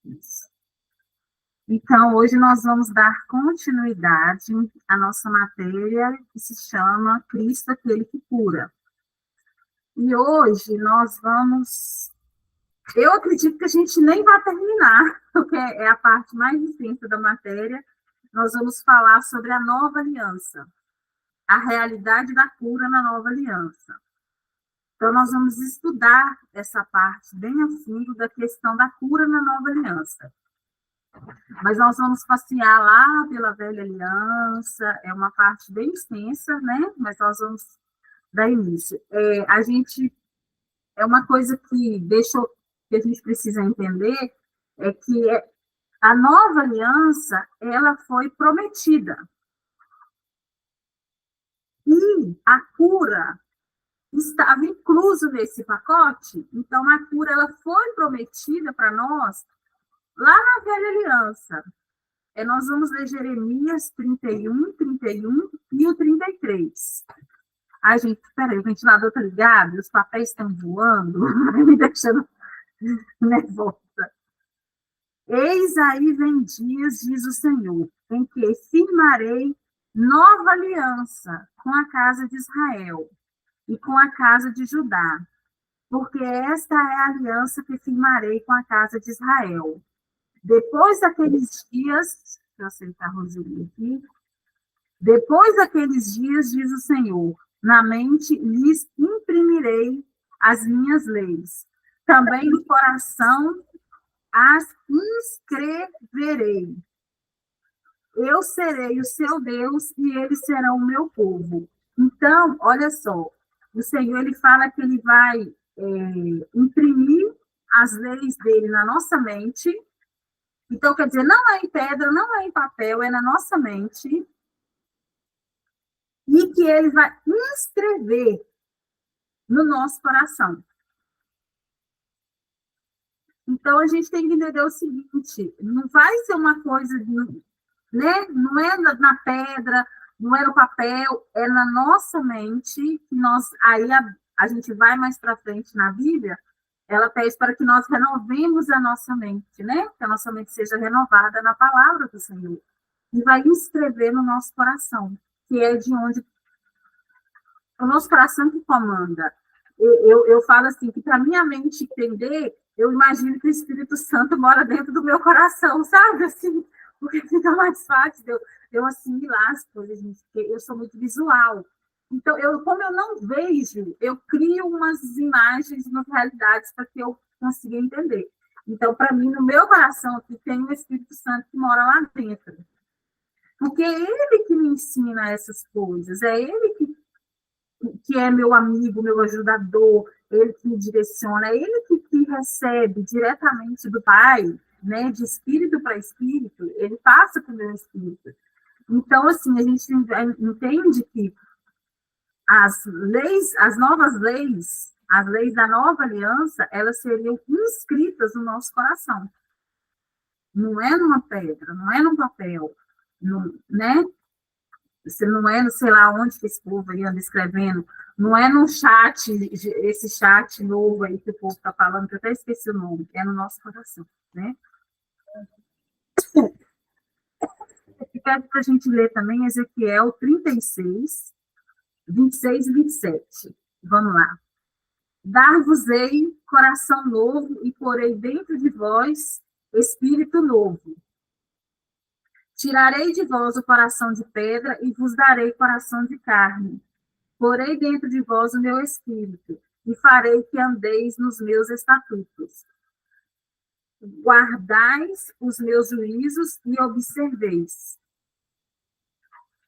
Isso. Então, hoje nós vamos dar continuidade à nossa matéria que se chama Cristo, aquele que cura. E hoje nós vamos. Eu acredito que a gente nem vai terminar, porque é a parte mais extensa da matéria. Nós vamos falar sobre a nova aliança, a realidade da cura na nova aliança. Então, nós vamos estudar essa parte bem a fundo da questão da cura na nova aliança. Mas nós vamos passear lá pela velha aliança, é uma parte bem extensa, né? Mas nós vamos dar início. A gente, é uma coisa que a gente precisa entender, é que a nova aliança, ela foi prometida. E a cura estava incluso nesse pacote, então a cura ela foi prometida para nós lá na velha aliança. Nós vamos ler Jeremias 31 e o 33. Ai, gente, peraí, o ventilador está ligado, os papéis estão voando, me deixando nervosa. Eis aí vem dias, diz o Senhor, em que firmarei nova aliança com a casa de Israel e com a casa de Judá, porque esta é a aliança que firmarei com a casa de Israel. Depois daqueles dias, deixa eu aceitar a Roseli aqui, depois daqueles dias, diz o Senhor, na mente lhes imprimirei as minhas leis, também no coração as inscreverei. Eu serei o seu Deus e eles serão o meu povo. Então, olha só, o Senhor ele fala que ele vai imprimir as leis dele na nossa mente. Então, quer dizer, não é em pedra, não é em papel, é na nossa mente. E que ele vai inscrever no nosso coração. Então, a gente tem que entender o seguinte, não vai ser uma coisa, né? Não é na pedra, não é no papel, é na nossa mente, que nós, aí a gente vai mais para frente na Bíblia, ela pede para que nós renovemos a nossa mente, né? Que a nossa mente seja renovada na palavra do Senhor. E vai inscrever no nosso coração, que é de onde o nosso coração que comanda. Eu falo assim, que para minha mente entender, eu imagino que o Espírito Santo mora dentro do meu coração, sabe? Assim, porque fica mais fácil de eu assimilar as coisas, gente, porque eu sou muito visual. Então, como eu não vejo, eu crio umas imagens, umas realidades para que eu consiga entender. Então, para mim, no meu coração aqui tem o Espírito Santo que mora lá dentro. Porque é ele que me ensina essas coisas, é ele que é meu amigo, meu ajudador, ele que me direciona, é ele que recebe diretamente do Pai, né, de espírito para espírito, ele passa para o meu espírito. Então, assim, a gente entende que as leis, as novas leis, as leis da nova aliança, elas seriam inscritas no nosso coração. Não é numa pedra, não é num papel, não, né? Você não é, sei lá onde que esse povo aí anda escrevendo, não é no chat, esse chat novo aí que o povo está falando, que eu até esqueci o nome, é no nosso coração, né? E pede para a gente ler também Ezequiel 36, 26 e 27. Vamos lá. Dar-vos-ei coração novo e porei dentro de vós espírito novo. Tirarei de vós o coração de pedra e vos darei coração de carne. Porei dentro de vós o meu espírito e farei que andeis nos meus estatutos. Guardais os meus juízos e observeis.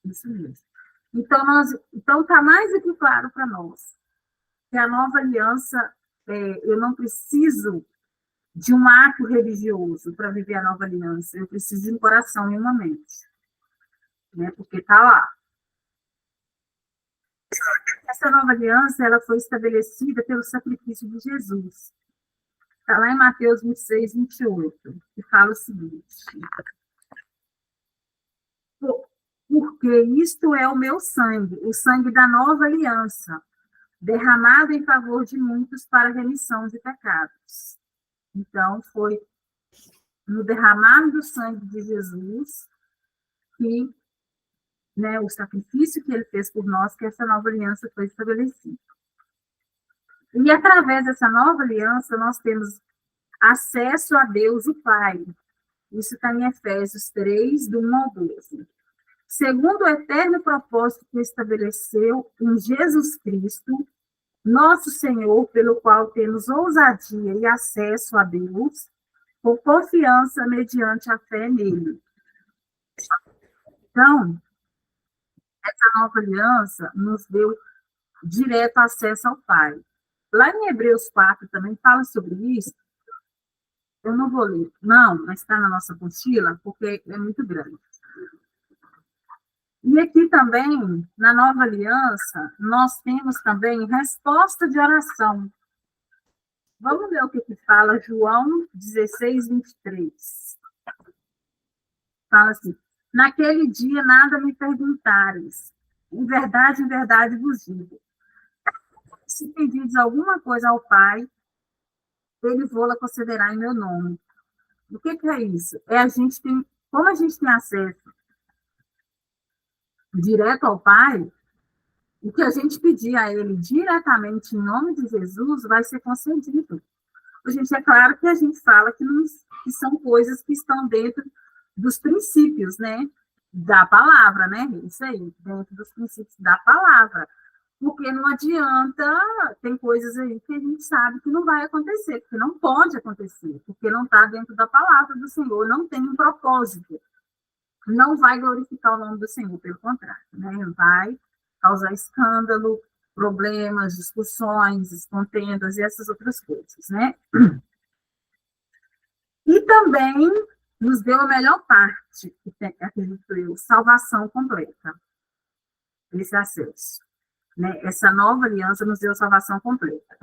Isso mesmo. Então tá mais do que claro para nós que a nova aliança, eu não preciso de um ato religioso para viver a nova aliança, eu preciso de um coração e uma mente, né? Porque está lá. Essa nova aliança ela foi estabelecida pelo sacrifício de Jesus. Está lá em Mateus 26, 28, que fala o seguinte: porque isto é o meu sangue, o sangue da nova aliança, derramado em favor de muitos para a remissão de pecados. Então, foi no derramar do sangue de Jesus, que, né, o sacrifício que ele fez por nós, que essa nova aliança foi estabelecida. E através dessa nova aliança, nós temos acesso a Deus, o Pai. Isso está em Efésios 3, do 1 ao 12. Segundo o eterno propósito que estabeleceu em Jesus Cristo, nosso Senhor, pelo qual temos ousadia e acesso a Deus, por confiança mediante a fé nele. Então, essa nova aliança nos deu direto acesso ao Pai. Lá em Hebreus 4 também fala sobre isso. Eu não vou ler, não, mas está na nossa apostila, porque é muito grande. E aqui também, na nova aliança, nós temos também resposta de oração. Vamos ver o que fala João 16, 23. Fala assim: naquele dia nada me perguntares, em verdade vos digo. Se pedires alguma coisa ao Pai, ele vou-la concederá em meu nome. O que é isso? Como a gente tem acesso direto ao Pai, o que a gente pedir a ele diretamente em nome de Jesus vai ser concedido. Gente, é claro que a gente fala que são coisas que estão dentro dos princípios, né, da palavra, né, isso aí, dentro dos princípios da palavra, porque não adianta, tem coisas aí que a gente sabe que não vai acontecer, porque não pode acontecer, porque não está dentro da palavra do Senhor, não tem um propósito, não vai glorificar o nome do Senhor, pelo contrário, né, vai causar escândalo, problemas, discussões, contendas e essas outras coisas, né? E também nos deu a melhor parte, que tem, acredito eu, salvação completa. Esse acesso. Né? Essa nova aliança nos deu salvação completa.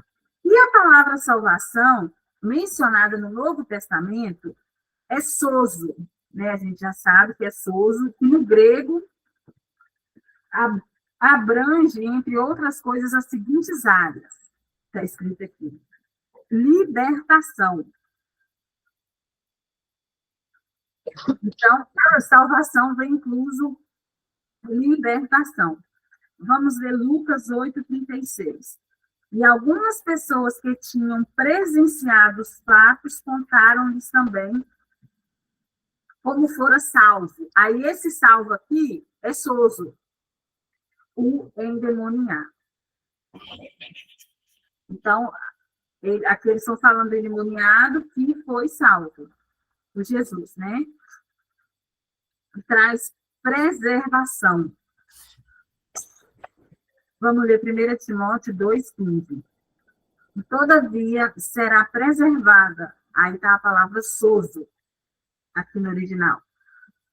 E a palavra salvação, mencionada no Novo Testamento, é sozo. Né? A gente já sabe que é sozo, que no grego abrange, entre outras coisas, as seguintes áreas. Está escrito aqui. Libertação. Então, a salvação vem incluso libertação. Vamos ver Lucas 8:36. E algumas pessoas que tinham presenciado os fatos contaram-lhes também como fora salvo. Aí esse salvo aqui é sozo, o endemoniar. Então, aqui eles estão falando do endemoniado que foi salvo por Jesus, né? Traz preservação. Vamos ler 1 Timóteo 2,15. Todavia, será preservada, aí está a palavra sozo, aqui no original,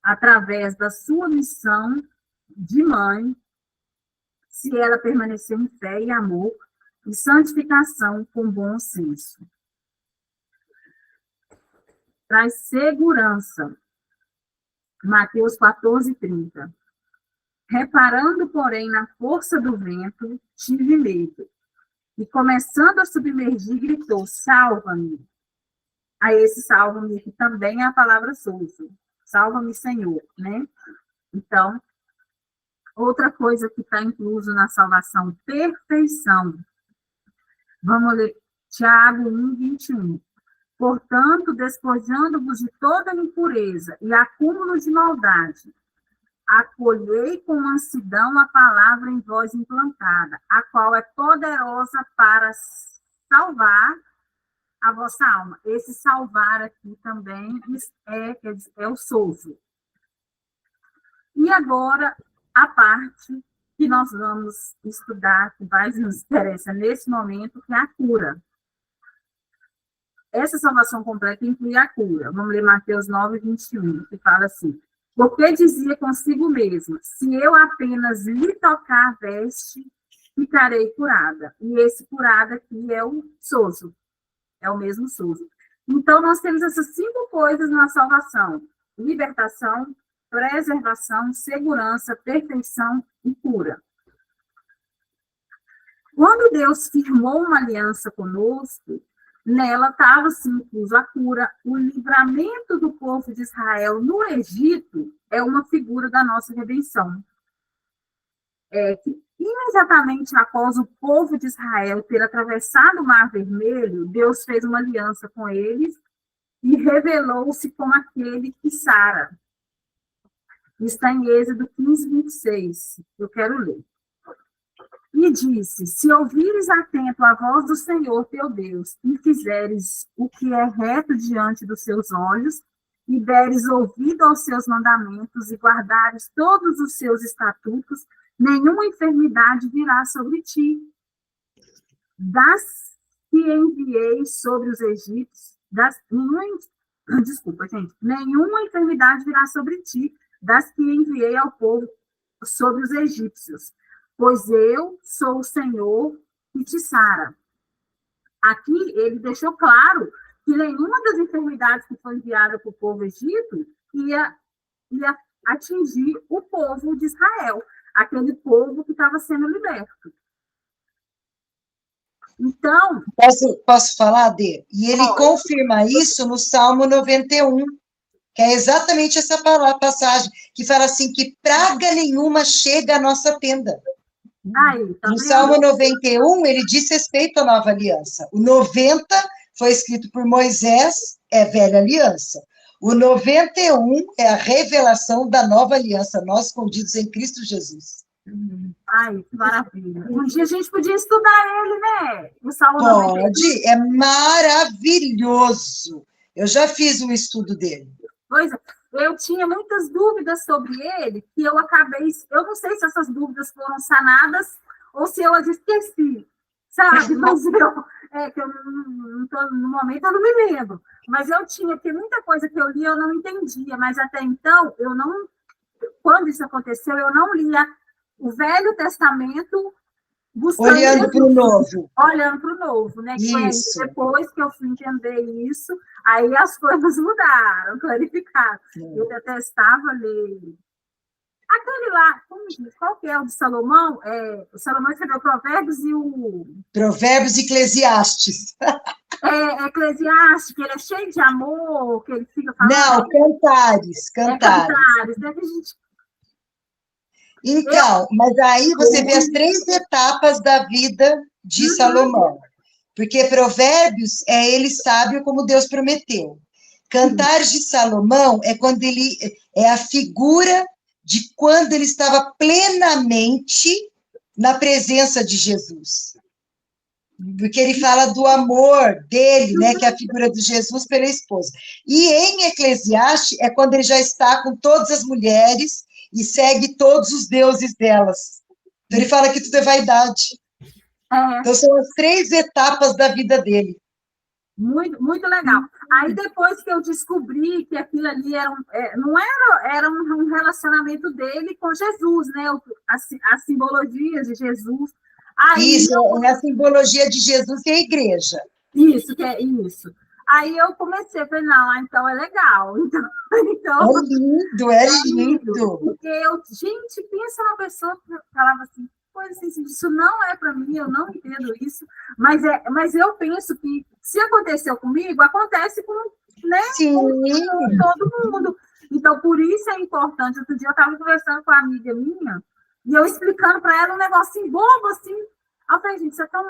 através da sua missão de mãe, se ela permanecer em fé e amor e santificação com bom senso. Traz segurança. Mateus 14:30. Reparando, porém, na força do vento, tive medo. E começando a submergir, gritou, salva-me. A esse salva-me, que também é a palavra sozo. Salva-me, Senhor, né? Então, outra coisa que está incluso na salvação, perfeição. Vamos ler Tiago 1:21. Portanto, despojando-vos de toda impureza e acúmulo de maldade, acolhei com mansidão a palavra em vós implantada, a qual é poderosa para salvar a vossa alma. Esse salvar aqui também é o sozo. E agora, a parte que nós vamos estudar, que mais nos interessa nesse momento, que é a cura. Essa salvação completa inclui a cura. Vamos ler Mateus 9:21, que fala assim: porque dizia consigo mesmo, se eu apenas lhe tocar a veste, ficarei curada. E esse curada aqui é o sozo, é o mesmo sozo. Então, nós temos essas 5 coisas na salvação: libertação, preservação, segurança, perfeição e cura. Quando Deus firmou uma aliança conosco, Nela estava, sim, incluso a cura. O livramento do povo de Israel no Egito é uma figura da nossa redenção. Que imediatamente após o povo de Israel ter atravessado o Mar Vermelho, Deus fez uma aliança com eles e revelou-se como aquele que sara. Está em Êxodo 15, 26. Eu quero ler. E disse: se ouvires atento a voz do Senhor teu Deus, e fizeres o que é reto diante dos seus olhos, e deres ouvido aos seus mandamentos, e guardares todos os seus estatutos, nenhuma enfermidade virá sobre ti. Das que enviei sobre os egípcios, nenhuma enfermidade virá sobre ti, das que enviei ao povo sobre os egípcios, pois eu sou o Senhor que te sara. Aqui ele deixou claro que nenhuma das enfermidades que foi enviada para o povo egito ia atingir o povo de Israel, aquele povo que estava sendo liberto. Então... Posso falar, Dê? E ele confirma isso no Salmo 91, que é exatamente essa passagem, que fala assim, que praga nenhuma chega à nossa tenda. No Salmo 91, ele diz respeito à nova aliança. O 90 foi escrito por Moisés, é velha aliança. O 91 é a revelação da nova aliança, nós escondidos em Cristo Jesus. Ai, que maravilha. Um dia a gente podia estudar ele, né? O Salmo Pode, é maravilhoso. Eu já fiz um estudo dele. Pois é, eu tinha muitas dúvidas sobre ele, que eu acabei... Eu não sei se essas dúvidas foram sanadas ou se eu as esqueci, sabe? Mas que eu não tô, no momento eu não me lembro. Mas eu tinha, porque muita coisa que eu li eu não entendia, mas até então, quando isso aconteceu, eu não lia o Velho Testamento olhando para o Novo. Olhando para o Novo, né? Isso. Depois que eu fui entender isso, aí as coisas mudaram, clarificaram. Eu detestava ler. Aquele lá, qual que é o de Salomão? O Salomão escreveu Provérbios e o... Provérbios e Eclesiastes. Eclesiastes, que ele é cheio de amor, que ele fica falando... Não, Cantares. Cantares, né? Que a gente... Então, mas aí você vê as 3 etapas da vida de Salomão. Porque Provérbios é ele sábio como Deus prometeu. Cantares de Salomão é quando ele é a figura de quando ele estava plenamente na presença de Jesus. Porque ele fala do amor dele, né, que é a figura de Jesus pela esposa. E em Eclesiastes é quando ele já está com todas as mulheres e segue todos os deuses delas. Então, ele fala que tudo é vaidade. Então, são as 3 etapas da vida dele. Muito, muito legal. Aí, depois que eu descobri que aquilo ali era um relacionamento dele com Jesus, né? As simbologias de Jesus. Aí, isso, é a simbologia de Jesus e a igreja. Isso, que é isso. Aí eu comecei, falei, não, então é legal. Então, é lindo. Porque gente, pensa uma pessoa que falava assim, coisa assim, isso não é para mim, eu não entendo isso, mas eu penso que se aconteceu comigo, acontece com, né, com todo mundo. Então, por isso é importante. Outro dia eu estava conversando com uma amiga minha, e eu explicando para ela um negocinho bobo, assim. Aí eu falei, gente, isso é tão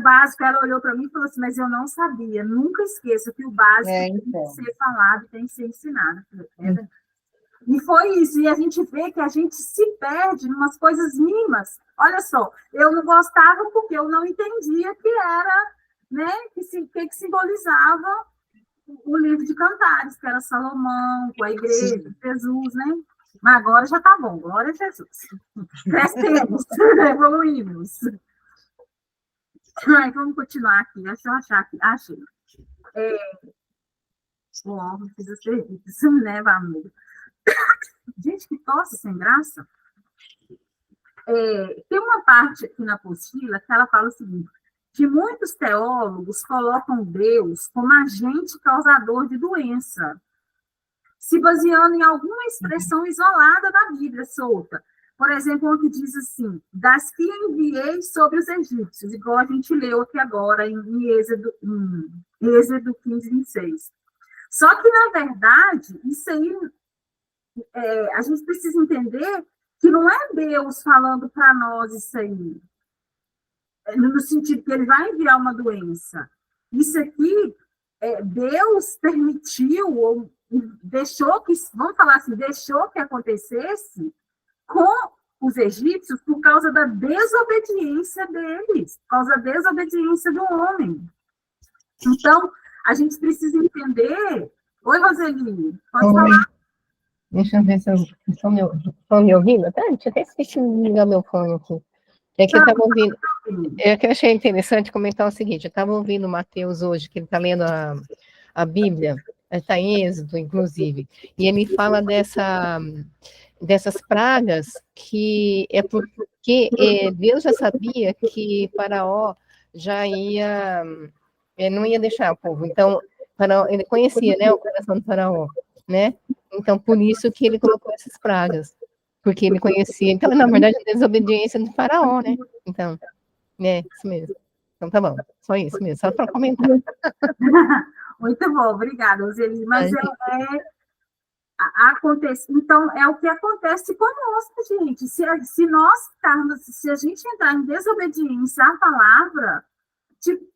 básico. Ela olhou para mim e falou assim, mas eu não sabia. Nunca esqueça que o básico tem que ser falado, tem que ser ensinado. E foi isso. E a gente vê que a gente se perde em umas coisas mínimas. Olha só, eu não gostava porque eu não entendia que era, né, que simbolizava o livro de Cantares, que era Salomão, com a igreja, Jesus, né? Mas agora já tá bom, glória a Jesus. Crescemos, evoluímos. Vamos continuar aqui, deixa eu achar aqui. Achei. Bom, fiz o serviço, né, amigo? Gente, que tosse sem graça. Tem uma parte aqui na apostila que ela fala o seguinte, que muitos teólogos colocam Deus como agente causador de doença, se baseando em alguma expressão isolada da Bíblia, solta. Por exemplo, o que diz assim, das que enviei sobre os egípcios, igual a gente leu aqui agora em Êxodo, Êxodo 15, 26. Só que, na verdade, isso aí, a gente precisa entender que não é Deus falando para nós isso aí, no sentido que ele vai enviar uma doença. Isso aqui, Deus permitiu, ou deixou que, vamos falar assim, deixou que acontecesse com os egípcios por causa da desobediência deles, por causa da desobediência do homem. Então, a gente precisa entender. Oi, Roseli, pode falar. Deixa eu ver se estão me ouvindo. Deixa eu até esqueci de ligar meu fone aqui. É que eu estava ouvindo. É que eu achei interessante comentar o seguinte: eu estava ouvindo o Mateus hoje, que ele está lendo a Bíblia, está em Êxodo, inclusive, e ele fala dessas pragas que é porque Deus já sabia que Faraó já ia, não ia deixar o povo. Então, Faraó, ele conhecia, né, o coração do Faraó, né? Então, por isso que ele colocou essas pragas, porque ele conhecia. Então, na verdade, a desobediência do Faraó, né? Então, isso mesmo. Então, tá bom. Só isso mesmo, só para comentar. Muito bom, obrigada, Roseli. Mas acontece. Então, é o que acontece conosco, gente. Se a gente entrar em desobediência à palavra, tipo,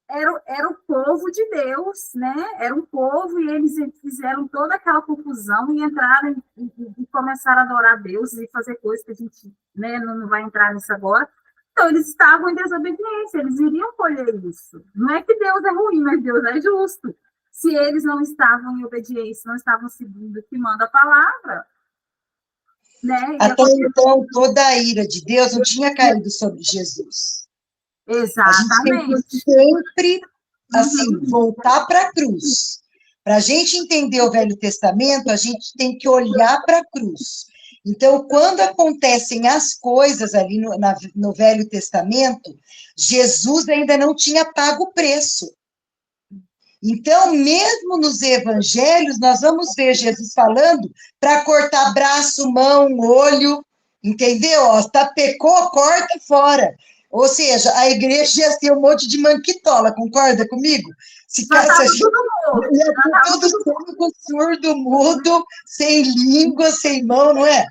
era o povo de Deus, né? Era um povo e eles fizeram toda aquela confusão e entraram e começaram a adorar Deus e fazer coisas que a gente, né, não vai entrar nisso agora. Então, eles estavam em desobediência, eles iriam colher isso. Não é que Deus é ruim, mas Deus é justo. Se eles não estavam em obediência, não estavam seguindo o que manda a palavra, né? Até então, toda a ira de Deus não tinha caído sobre Jesus. Exatamente. A gente sempre, assim, voltar para a cruz. Para a gente entender o Velho Testamento, a gente tem que olhar para a cruz. Então, quando acontecem as coisas ali no Velho Testamento, Jesus ainda não tinha pago o preço. Então, mesmo nos evangelhos, nós vamos ver Jesus falando para cortar braço, mão, olho, entendeu? Pecou, corta fora. Ou seja, a igreja ia ser um monte de manquitola, concorda comigo? Se tudo cego, surdo, mudo, sem língua, sem mão, não é?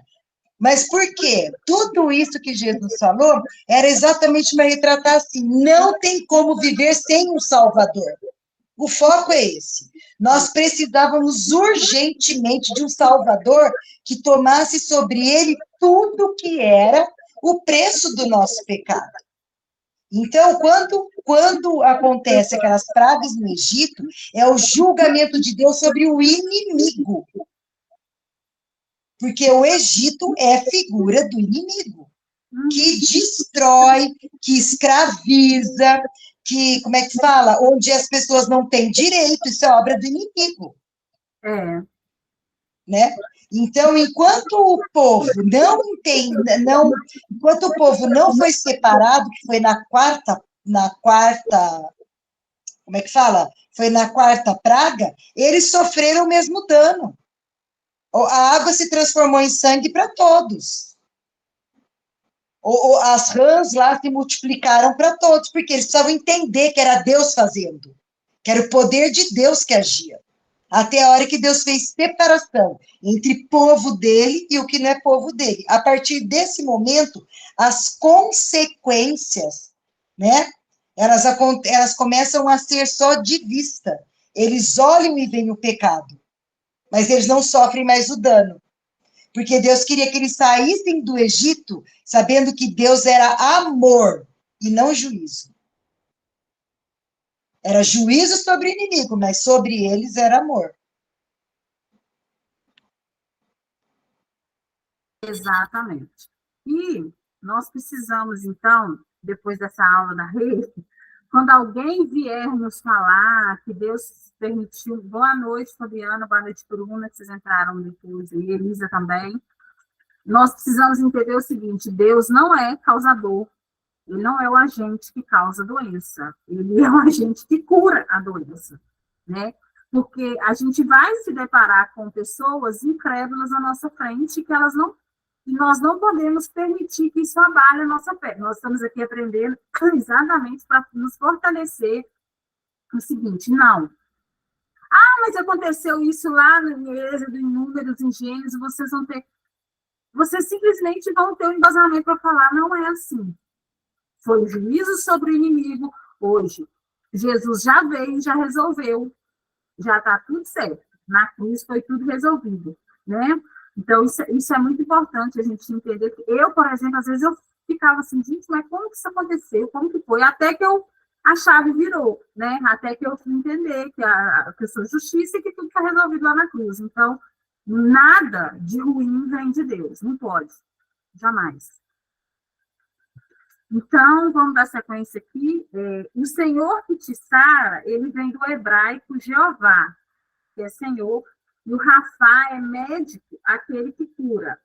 Mas por quê? Tudo isso que Jesus falou era exatamente para retratar assim, não tem como viver sem um Salvador. O foco é esse. Nós precisávamos urgentemente de um Salvador que tomasse sobre ele tudo que era o preço do nosso pecado. Então, quando acontece aquelas pragas no Egito, é o julgamento de Deus sobre o inimigo. Porque o Egito é figura do inimigo, que destrói, que escraviza, que, como é que se fala? Onde as pessoas não têm direito, isso é obra do inimigo. Né? Então, enquanto o povo enquanto o povo não foi separado, que foi na quarta, como é que fala? Foi na quarta praga, eles sofreram o mesmo dano. A água se transformou em sangue para todos. As rãs lá se multiplicaram para todos, porque eles precisavam entender que era Deus fazendo, que era o poder de Deus que agia. Até a hora que Deus fez separação entre povo dele e o que não é povo dele. A partir desse momento, as consequências, né, elas começam a ser só de vista. Eles olham e veem o pecado, mas eles não sofrem mais o dano. Porque Deus queria que eles saíssem do Egito sabendo que Deus era amor e não juízo. Era juízo sobre o inimigo, mas sobre eles era amor. Exatamente. E nós precisamos, então, depois dessa aula da rede, quando alguém vier nos falar que Deus permitiu, boa noite, Fabiana, boa noite, Bruna, que vocês entraram depois, e Elisa também, nós precisamos entender o seguinte, Deus não é causador, ele não é o agente que causa a doença, ele é o agente que cura a doença, né? Porque a gente vai se deparar com pessoas incrédulas à nossa frente que nós não podemos permitir que isso abale a nossa fé. Nós estamos aqui aprendendo exatamente para nos fortalecer o seguinte, não. Ah, mas aconteceu isso lá no Êxodo, em Números, em Gênesis, vocês simplesmente vão ter um embasamento para falar, não é assim. Foi o juízo sobre o inimigo hoje. Jesus já veio, já resolveu, já está tudo certo. Na cruz foi tudo resolvido, né? Então, isso é muito importante a gente entender. Eu, por exemplo, às vezes eu ficava assim, gente, mas como que isso aconteceu? Como que foi? Até que a chave virou, né? Até que eu fui entender que eu sou justiça e que tudo está resolvido lá na cruz. Então, nada de ruim vem de Deus, não pode, jamais. Então, vamos dar sequência aqui. O Senhor que te sara, ele vem do hebraico Jeová, que é Senhor, e o Rafá é médico, aquele que cura.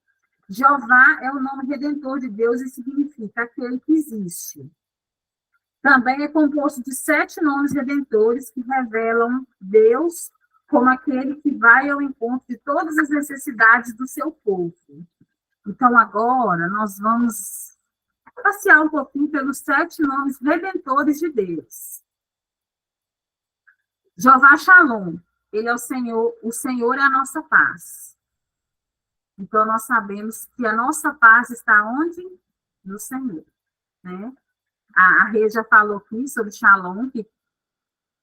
Jeová é o nome redentor de Deus e significa aquele que existe. Também é composto de 7 nomes redentores que revelam Deus como aquele que vai ao encontro de todas as necessidades do seu povo. Então, agora, nós vamos passear um pouquinho pelos 7 nomes redentores de Deus. Jeová Shalom, ele é o Senhor é a nossa paz. Então, nós sabemos que a nossa paz está onde? No Senhor, né? A Rê já falou aqui sobre Shalom, que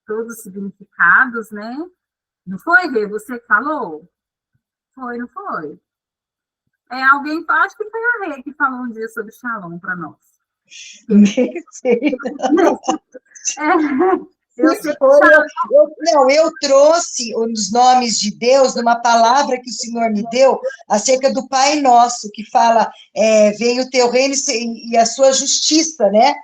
todos os significados, né? Não foi, Rê? Você que falou? Foi, não foi? Alguém, acho que foi a Rê que falou um dia sobre Shalom para nós. Nem sei. Eu sei eu trouxe os nomes de Deus numa palavra que o Senhor me deu acerca do Pai Nosso, que fala, venha o teu reino e a sua justiça, né?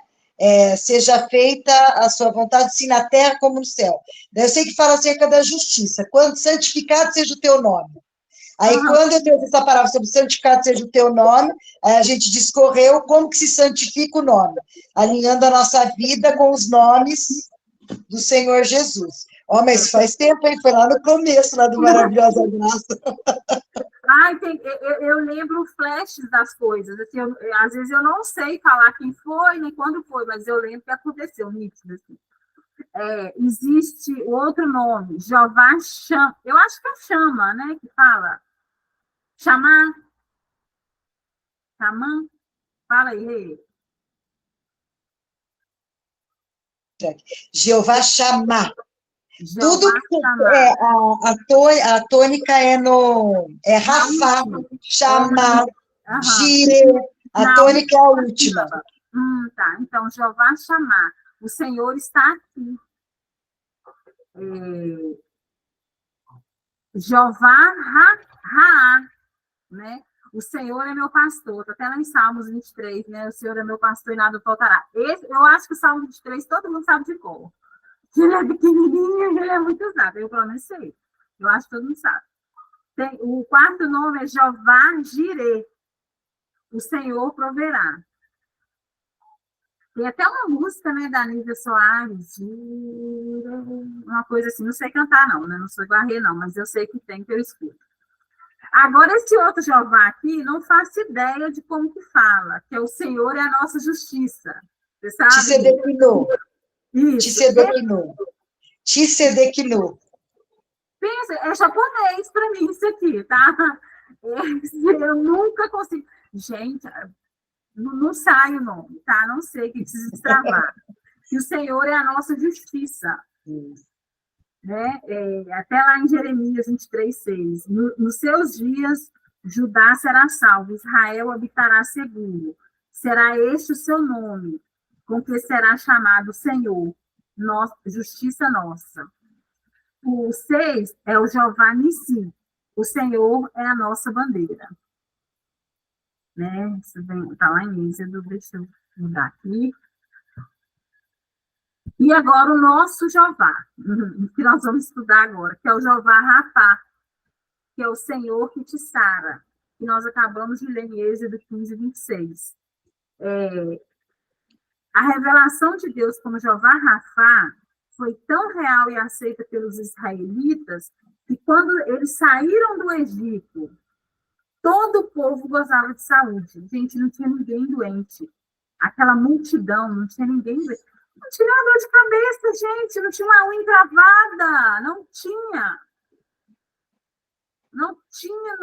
Seja feita a sua vontade, assim na terra como no céu. Eu sei que fala acerca da justiça, quando santificado seja o teu nome. Aí, quando eu trouxe essa palavra sobre santificado seja o teu nome, a gente discorreu como que se santifica o nome, alinhando a nossa vida com os nomes do Senhor Jesus. Mas faz tempo, hein? Foi lá no começo, lá do Maravilhosa Graça. Eu lembro flashes das coisas. Assim, às vezes eu não sei falar quem foi, nem quando foi, mas eu lembro que aconteceu, nítido. Assim. Existe o outro nome, Jeová Chama. Eu acho que é Chama, né? Que fala. Chamar. Chamã. Fala aí, Rê. Jeová Chamar. Tudo que a tônica é Rafá, Chamar, Gire, a tônica é a última. Tá, então, Jeová Chamar. O Senhor está aqui. Jeová Raá, né? O Senhor é meu pastor, está até lá em Salmos 23, né? O Senhor é meu pastor e nada faltará. Eu acho que o Salmo 23 todo mundo sabe de cor. Ele é pequenininho, ele é muito usado. Eu, pelo menos, sei. Eu acho que todo mundo sabe. O 4º nome é Jeová Jireh. O Senhor proverá. Tem até uma música, né, da Nívia Soares, uma coisa assim, não sei cantar não, né? Não sou Guarrê não, mas eu sei que tem, que eu escuto. Agora, esse outro Jeová aqui, não faço ideia de como que fala, que é o Senhor é a nossa justiça. Você sabe? Tissedequinu. Pensa, é japonês para mim isso aqui, tá? Eu nunca consigo. Gente, não sai o nome, tá? Não sei, que precisa destravar. Que o Senhor é a nossa justiça. Né? Até lá em Jeremias 23:6. Nos seus dias, Judá será salvo, Israel habitará seguro. Será este o seu nome, com que será chamado Senhor, justiça nossa. O 6 é o Jeová Nissi. O Senhor é a nossa bandeira. Né? Isso está lá em Êxodo, deixa eu mudar aqui. E agora o nosso Jeová, que nós vamos estudar agora, que é o Jeová Rafá, que é o Senhor que te sara, que nós acabamos de ler em Êxodo 15:26. A revelação de Deus como Jeová Rafá foi tão real e aceita pelos israelitas que quando eles saíram do Egito, todo o povo gozava de saúde. Gente, não tinha ninguém doente. Aquela multidão, não tinha ninguém doente. Não tinha uma dor de cabeça, gente, não tinha uma unha encravada, não tinha. Não tinha,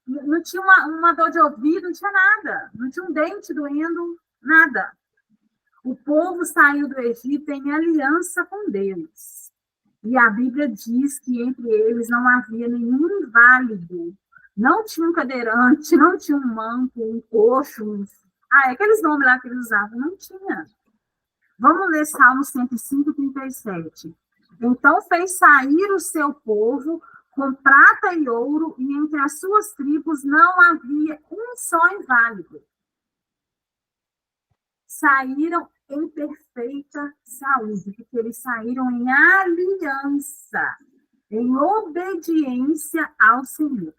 não tinha uma dor de ouvido, não tinha nada. Não tinha um dente doendo, nada. O povo saiu do Egito em aliança com Deus. E a Bíblia diz que entre eles não havia nenhum inválido. Não tinha um cadeirante, não tinha um manco, um coxo. Aqueles nomes lá que eles usavam, não tinha. Vamos ler Salmo 105, 37. Então fez sair o seu povo com prata e ouro, e entre as suas tribos não havia um só inválido. Saíram em perfeita saúde, porque eles saíram em aliança, em obediência ao Senhor.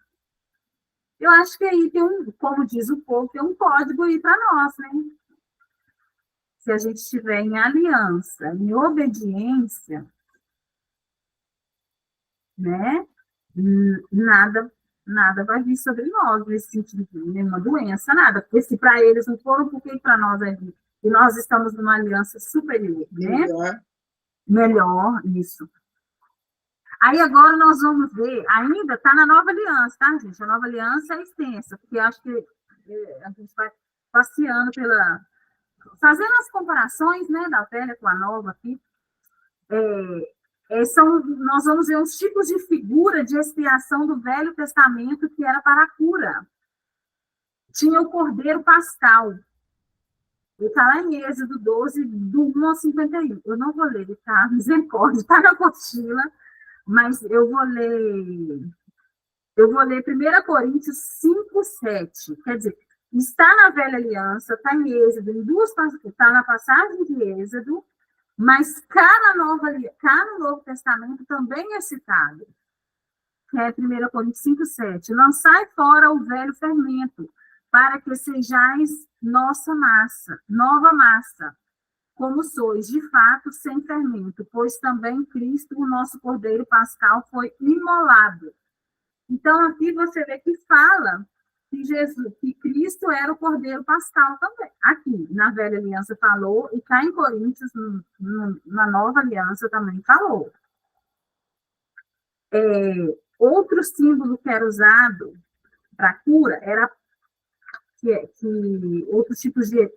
Eu acho que aí tem como diz o povo, tem um código aí para nós, né? Se a gente estiver em aliança, em obediência, né? Nada vai vir sobre nós, nesse sentido de nenhuma doença, nada. Porque se para eles não foram, por que para nós é vir? E nós estamos numa aliança superior, né? Melhor, isso. Aí agora nós vamos ver, ainda está na nova aliança, tá, gente? A nova aliança é extensa, porque acho que a gente vai passeando fazendo as comparações, né, da velha com a nova aqui. Nós vamos ver uns tipos de figura de expiação do Velho Testamento que era para a cura. Tinha o Cordeiro Pascal. Ele está lá em Êxodo 12, do 1 ao 51. Eu não vou ler, ele está, misericórdia, está na apostila, mas eu vou ler 1 Coríntios 5, 7. Quer dizer, está na Velha Aliança, está em Êxodo, está na passagem de Êxodo, mas cá no Novo Testamento também é citado, que é 1 Coríntios 5, 7. Lançai fora o velho fermento, para que sejais nova massa, como sois, de fato, sem fermento, pois também Cristo, o nosso Cordeiro Pascal, foi imolado. Então, aqui você vê que fala que Cristo era o Cordeiro Pascal também. Aqui, na Velha Aliança falou, e cá em Coríntios, na Nova Aliança também falou. Outro símbolo que era usado para cura era que outros tipos de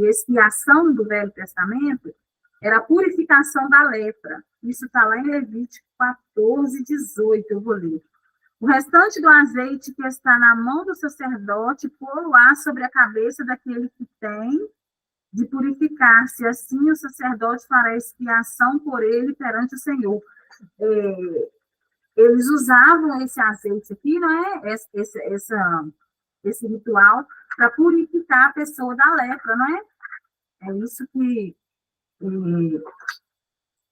expiação do Velho Testamento era a purificação da lepra. Isso está lá em Levítico 14, 18, eu vou ler. O restante do azeite que está na mão do sacerdote, pô-lo-á sobre a cabeça daquele que tem de purificar-se. Assim o sacerdote fará expiação por ele perante o Senhor. Eles usavam esse azeite aqui, não é? Esse ritual para purificar a pessoa da lepra, não é? É isso que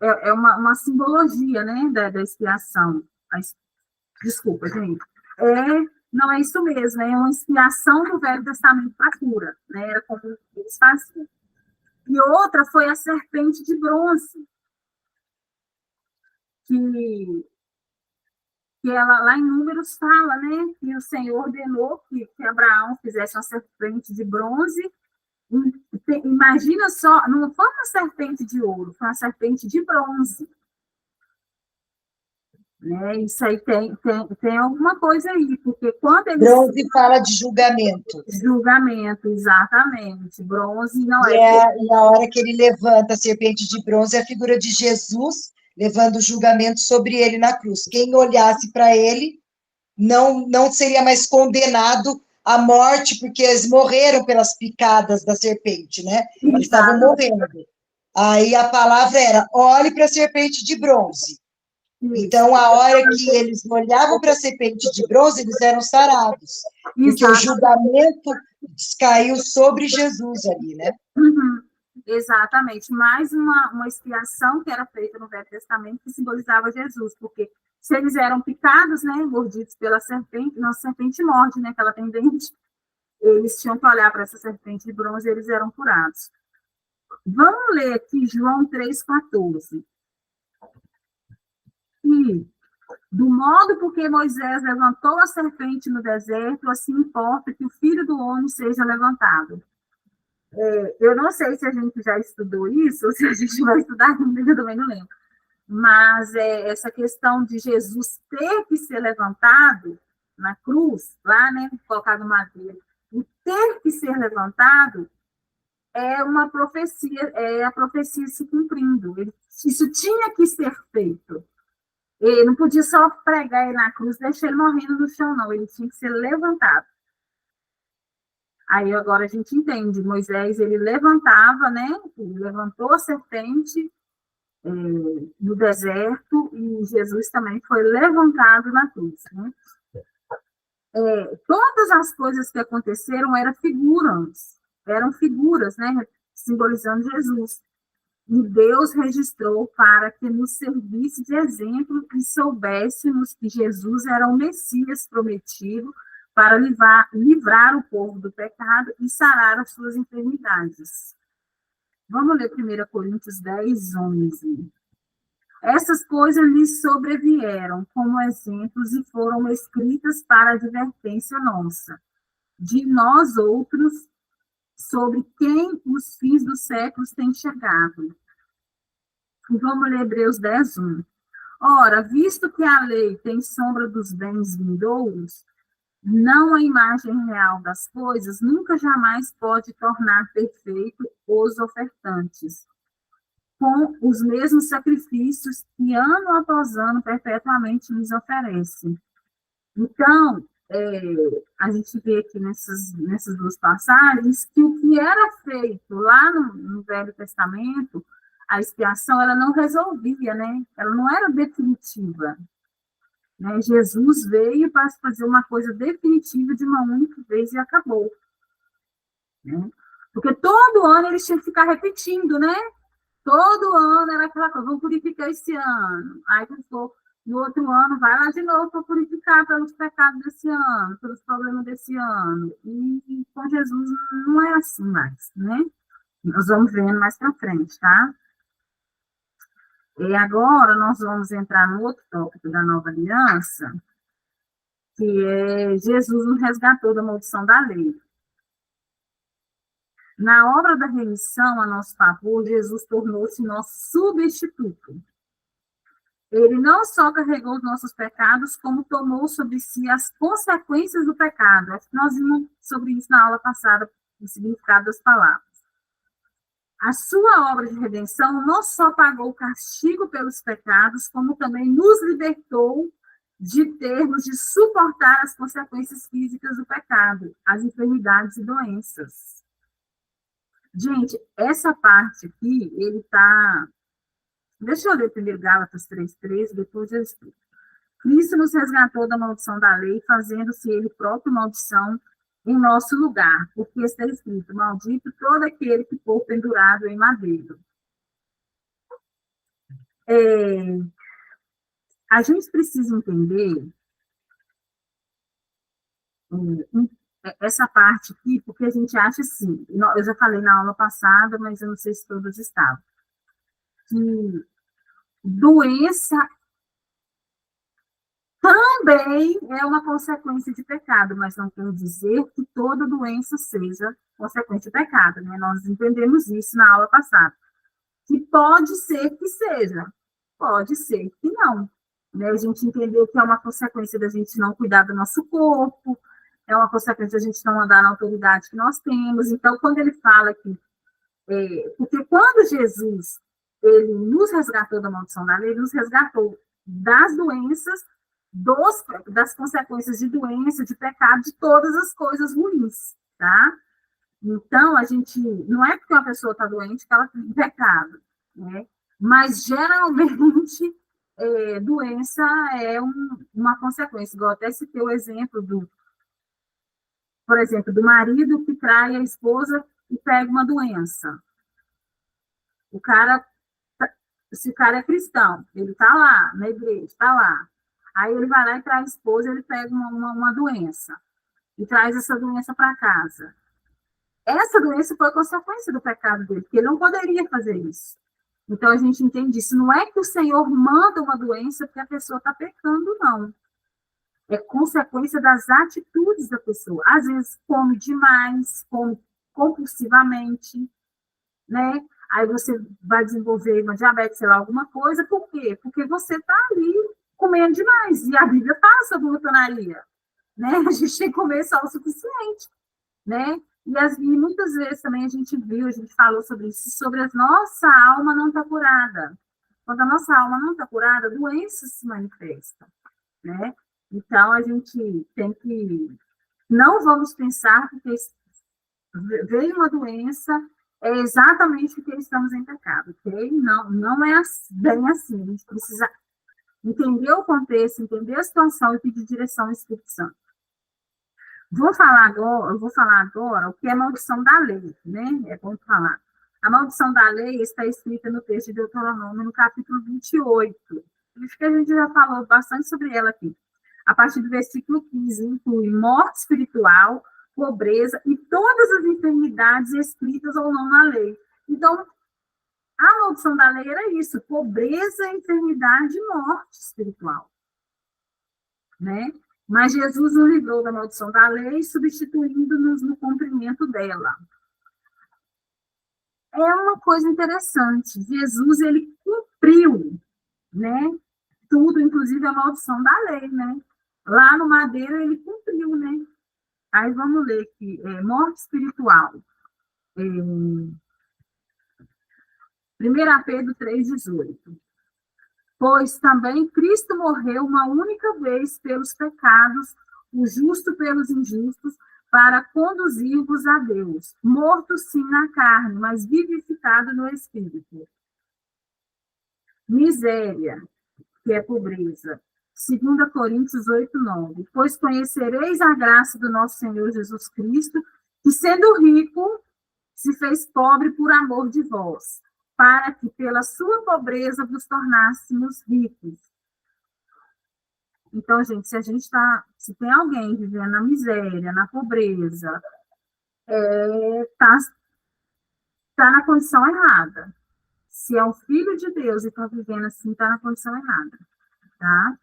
é uma simbologia, né, da expiação. Desculpa, gente. Não é isso mesmo, é uma expiação do Velho Testamento para cura, né? Era como eles faziam. E outra foi a serpente de bronze, que ela lá em Números fala, né, que o Senhor ordenou que Abraão fizesse uma serpente de bronze. Imagina só, não foi uma serpente de ouro, foi uma serpente de bronze. Né? Isso aí tem alguma coisa aí, porque quando eles... Bronze fala de julgamento. Julgamento, exatamente. Bronze não E a hora que ele levanta a serpente de bronze é a figura de Jesus levando o julgamento sobre ele na cruz. Quem olhasse para ele não seria mais condenado à morte, porque eles morreram pelas picadas da serpente, né? Eles estavam morrendo. Aí a palavra era, olhe para a serpente de bronze. Então, a hora que eles olhavam para a serpente de bronze, eles eram sarados. Porque o julgamento caiu sobre Jesus ali, né? Uhum. Exatamente. Mais uma expiação que era feita no Velho Testamento que simbolizava Jesus, porque se eles eram picados, né, mordidos pela serpente, nossa serpente morde, né, que ela tem dente, eles tinham que olhar para essa serpente de bronze e eles eram curados. Vamos ler aqui João 3,14. E, do modo porque Moisés levantou a serpente no deserto, assim importa que o Filho do Homem seja levantado. Eu não sei se a gente já estudou isso, ou se a gente vai estudar ainda, eu também não lembro. Mas essa questão de Jesus ter que ser levantado na cruz, lá, né, colocado no madeiro, e ter que ser levantado é uma profecia, é a profecia se cumprindo. Isso tinha que ser feito. Ele não podia só pregar ele na cruz, deixar ele morrendo no chão, não. Ele tinha que ser levantado. Aí agora a gente entende. Moisés, ele levantava, né? Ele levantou a serpente no deserto e Jesus também foi levantado na cruz, né? Todas as coisas que aconteceram eram figuras, né? Simbolizando Jesus. E Deus registrou para que nos servisse de exemplo e soubéssemos que Jesus era o Messias prometido para livrar o povo do pecado e sarar as suas enfermidades. Vamos ler 1 Coríntios 10, 11. Essas coisas lhes sobrevieram como exemplos e foram escritas para advertência nossa, de nós outros, sobre quem os fins dos séculos têm chegado. E vamos ler Hebreus 10, 1. Ora, visto que a lei tem sombra dos bens vindouros, não a imagem real das coisas, nunca jamais pode tornar perfeito os ofertantes, com os mesmos sacrifícios que ano após ano perpetuamente lhes oferecem. Então, a gente vê aqui nessas duas passagens que o que era feito lá no Velho Testamento, a expiação, ela não resolvia, né? Ela não era definitiva. Né? Jesus veio para fazer uma coisa definitiva de uma única vez e acabou. Né? Porque todo ano eles tinham que ficar repetindo, né? Todo ano era aquela coisa, vamos purificar esse ano. Aí no outro ano, vai lá de novo para purificar pelos pecados desse ano, pelos problemas desse ano. E com Jesus não é assim mais, né? Nós vamos vendo mais para frente, tá? E agora nós vamos entrar no outro tópico da nova aliança, que é Jesus nos resgatou da maldição da lei. Na obra da remissão a nosso favor, Jesus tornou-se nosso substituto. Ele não só carregou os nossos pecados, como tomou sobre si as consequências do pecado. Acho que nós vimos sobre isso na aula passada, o significado das palavras. A sua obra de redenção não só pagou o castigo pelos pecados, como também nos libertou de termos de suportar as consequências físicas do pecado, as enfermidades e doenças. Gente, essa parte aqui, ele está... Deixa eu ler primeiro Gálatas 3,13, depois eu explico. Cristo nos resgatou da maldição da lei, fazendo-se ele próprio maldição em nosso lugar, porque está escrito, maldito todo aquele que for pendurado em madeiro. A gente precisa entender essa parte aqui, porque a gente acha assim, eu já falei na aula passada, mas eu não sei se todos estavam, que doença também é uma consequência de pecado, mas não quer dizer que toda doença seja consequência de pecado, né? Nós entendemos isso na aula passada. Que pode ser que seja, pode ser que não. Né? A gente entendeu que é uma consequência da gente não cuidar do nosso corpo, é uma consequência da gente não andar na autoridade que nós temos. Então, quando ele fala que... porque quando Jesus ele nos resgatou da maldição da lei, ele nos resgatou das doenças, das consequências de doença, de pecado, de todas as coisas ruins, tá? Então, a gente, não é porque uma pessoa está doente que ela tem pecado, né? Mas, geralmente, doença é uma consequência. Igual até citei o exemplo por exemplo, do marido que trai a esposa e pega uma doença. Se o cara é cristão, ele está lá na igreja, está lá. Aí ele vai lá e traz a esposa, ele pega uma doença e traz essa doença para casa. Essa doença foi consequência do pecado dele, porque ele não poderia fazer isso. Então a gente entende isso. Não é que o Senhor manda uma doença porque a pessoa está pecando, não. É consequência das atitudes da pessoa. Às vezes come demais, come compulsivamente, né? Aí você vai desenvolver uma diabetes, sei lá, alguma coisa. Por quê? Porque você está ali comendo demais. E a Bíblia fala sobre glutonaria, né? A gente tem que comer só o suficiente, né? E muitas vezes também a gente viu, a gente falou sobre isso, sobre a nossa alma não está curada. Quando a nossa alma não está curada, a doença se manifesta, né? Então, a gente tem que... Não vamos pensar que veio uma doença, é exatamente porque estamos em pecado, ok? Não é bem assim. A gente precisa entender o contexto, entender a situação e pedir direção ao Espírito Santo. Eu vou falar agora o que é maldição da lei, né? É bom falar. A maldição da lei está escrita no texto de Deuteronômio, no capítulo 28. Acho que a gente já falou bastante sobre ela aqui. A partir do versículo 15, inclui morte espiritual, pobreza e todas as enfermidades escritas ou não na lei. Então, a maldição da lei era isso: pobreza, enfermidade e morte espiritual, né? Mas Jesus nos livrou da maldição da lei, substituindo-nos no cumprimento dela. É uma coisa interessante. Jesus, ele cumpriu, né? Tudo, inclusive a maldição da lei, né? Lá no madeiro, ele cumpriu, né? Aí vamos ler aqui, morte espiritual. 1 Pedro 3,18. Pois também Cristo morreu uma única vez pelos pecados, o justo pelos injustos, para conduzir-vos a Deus, morto sim na carne, mas vivificado no Espírito. Miséria, que é pobreza. 2 Coríntios 8:9. Pois conhecereis a graça do nosso Senhor Jesus Cristo, que sendo rico, se fez pobre por amor de vós, para que pela sua pobreza vos tornássemos ricos. Então, gente, se tem alguém vivendo na miséria, na pobreza, tá na condição errada. Se é um filho de Deus e está vivendo assim, está na condição errada, tá?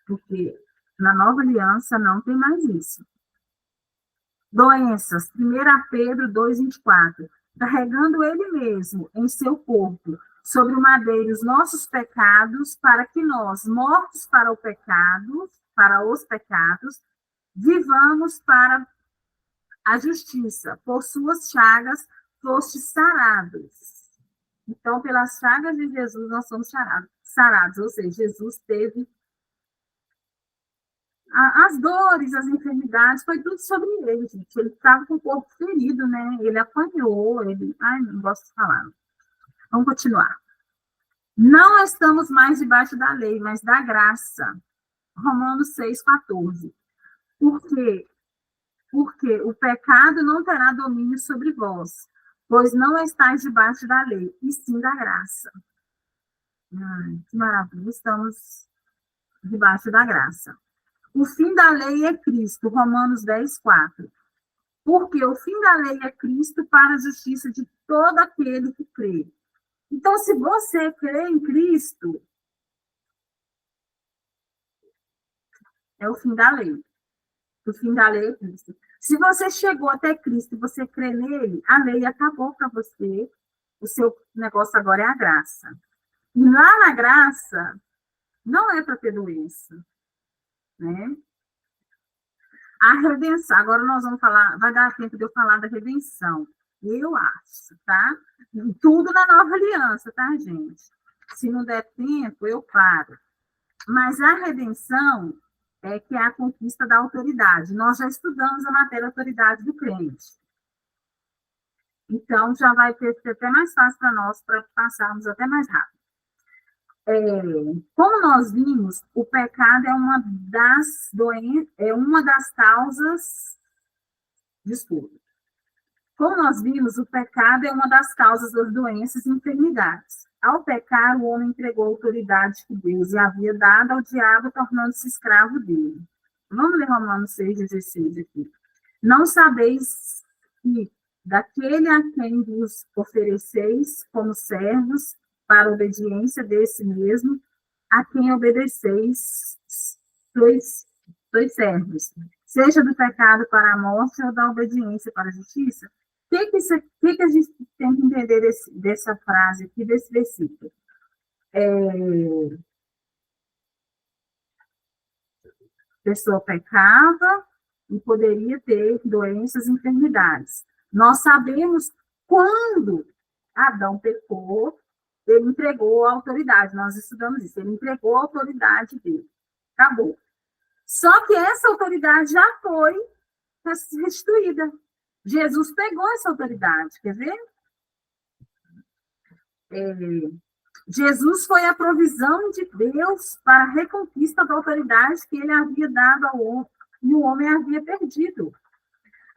Porque na nova aliança não tem mais isso. Doenças, 1 Pedro 2,24. Carregando ele mesmo em seu corpo, sobre o madeiro, os nossos pecados, para que nós, mortos para os pecados, vivamos para a justiça. Por suas chagas, fostes sarados. Então, pelas chagas de Jesus, nós somos sarados. Ou seja, Jesus teve as dores, as enfermidades, foi tudo sobre ele, gente. Ele estava com o corpo ferido, né? Ele apanhou, Ai, não gosto de falar. Vamos continuar. Não estamos mais debaixo da lei, mas da graça. Romanos 6,14. Por quê? Porque o pecado não terá domínio sobre vós, pois não estáis debaixo da lei, e sim da graça. Ai, que maravilha, estamos debaixo da graça. O fim da lei é Cristo, Romanos 10,4. Porque o fim da lei é Cristo para a justiça de todo aquele que crê. Então, se você crê em Cristo, é o fim da lei. O fim da lei é Cristo. Se você chegou até Cristo e você crê nele, a lei acabou para você. O seu negócio agora é a graça. E lá na graça, não é para ter doença, né? A redenção, agora nós vamos falar, vai dar tempo de eu falar da redenção, eu acho, tá? Tudo na nova aliança, tá, gente? Se não der tempo, eu paro. Mas a redenção é que é a conquista da autoridade. Nós já estudamos a matéria autoridade do crente. Então, já vai ser até mais fácil para nós, para passarmos até mais rápido. Como nós vimos, o pecado é uma das causas. Desculpa. Como nós vimos, o pecado é uma das causas das doenças e enfermidades. Ao pecar, o homem entregou a autoridade que Deus lhe havia dado ao diabo, tornando-se escravo dele. Vamos ler Romanos 6,16 aqui. Não sabeis que daquele a quem vos ofereceis como servos para a obediência desse mesmo, a quem obedeceis, sois servos, seja do pecado para a morte ou da obediência para a justiça? que a gente tem que entender dessa frase aqui, desse versículo? A pessoa pecava e poderia ter doenças e enfermidades. Nós sabemos quando Adão pecou, ele entregou a autoridade. Nós estudamos isso. Ele entregou a autoridade dele. Acabou. Só que essa autoridade já foi restituída. Jesus pegou essa autoridade. Quer ver? Jesus foi a provisão de Deus para a reconquista da autoridade que ele havia dado ao homem e o homem havia perdido.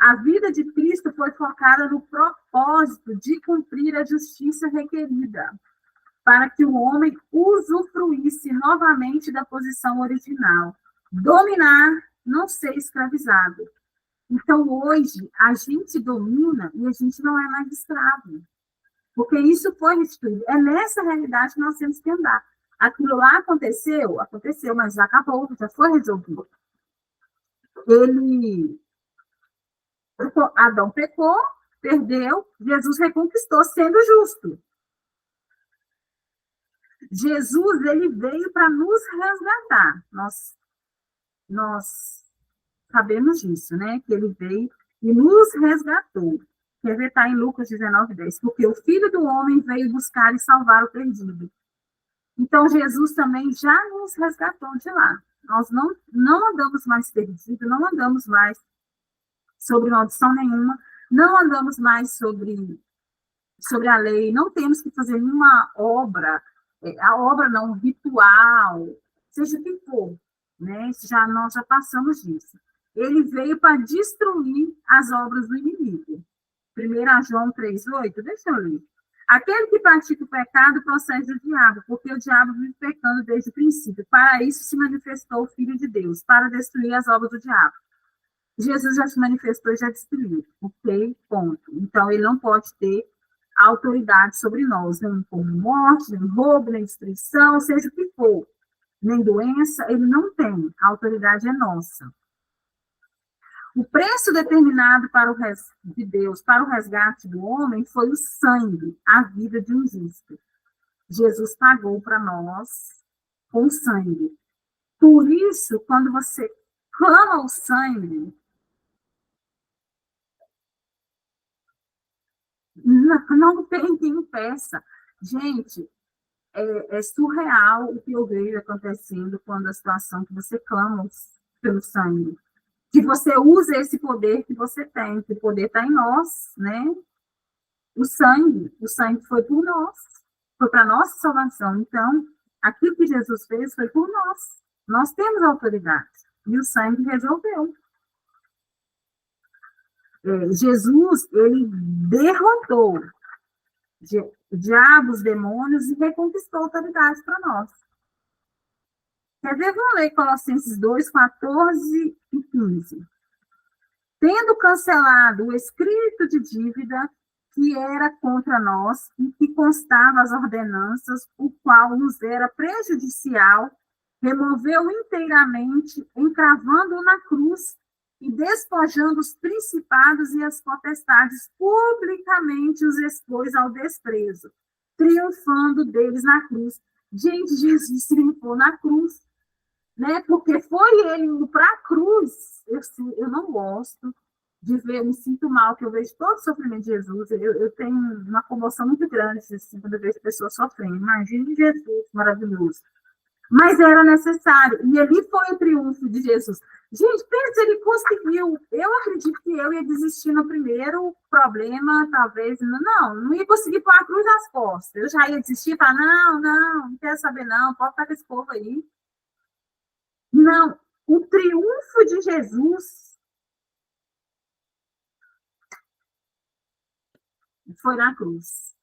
A vida de Cristo foi focada no propósito de cumprir a justiça requerida, para que o homem usufruísse novamente da posição original, dominar, não ser escravizado. Então, hoje, a gente domina e a gente não é mais escravo. Porque isso foi restituído. É nessa realidade que nós temos que andar. Aquilo lá aconteceu, mas já acabou, já foi resolvido. Adão pecou, perdeu, Jesus reconquistou, sendo justo. Jesus, ele veio para nos resgatar. Nós sabemos disso, né? Que ele veio e nos resgatou. Quer ver, está em Lucas 19:10. Porque o Filho do Homem veio buscar e salvar o perdido. Então, Jesus também já nos resgatou de lá. Nós não andamos mais perdidos, não andamos mais sobre maldição nenhuma, não andamos mais sobre a lei, não temos que fazer nenhuma obra, a obra não, ritual, seja o que for, né? Nós já passamos disso. Ele veio para destruir as obras do inimigo. 1 João 3,8, deixa eu ler. Aquele que pratica o pecado procede do diabo, porque o diabo vive pecando desde o princípio. Para isso se manifestou o Filho de Deus, para destruir as obras do diabo. Jesus já se manifestou e já destruiu, ok? Ponto. Então, ele não pode ter autoridade sobre nós, nem como morte, nem roubo, nem destruição, seja o que for, nem doença, ele não tem. A autoridade é nossa. O preço determinado de Deus para o resgate do homem foi o sangue, a vida de um justo. Jesus pagou para nós com sangue. Por isso, quando você clama o sangue, não tem quem impeça. Gente, é surreal o que eu vejo acontecendo quando a situação que você clama pelo sangue. Que você usa esse poder que você tem, que o poder está em nós, né? O sangue foi por nós, foi para a nossa salvação. Então, aquilo que Jesus fez foi por nós. Nós temos autoridade. E o sangue resolveu. Jesus, ele derrotou diabos, demônios e reconquistou autoridade para nós. Quer ver? Vamos ler Colossenses 2, 14 e 15. Tendo cancelado o escrito de dívida que era contra nós e que constava as ordenanças, o qual nos era prejudicial, removeu inteiramente, encravando-o na cruz e despojando os principados e as potestades, publicamente os expôs ao desprezo, triunfando deles na cruz. Gente, Jesus triunfou na cruz, né? Porque foi ele indo para a cruz. Eu não gosto de ver, eu me sinto mal, que eu vejo todo o sofrimento de Jesus. Eu tenho uma comoção muito grande assim, quando eu vejo pessoas sofrendo. Imagine Jesus maravilhoso. Mas era necessário. E ali foi o triunfo de Jesus. Gente, pensa, ele conseguiu. Eu acredito que eu ia desistir no primeiro problema, talvez. Não ia conseguir pôr a cruz nas costas. Eu já ia desistir e falar, não quero saber não, pode estar com esse povo aí. Não, o triunfo de Jesus foi na cruz.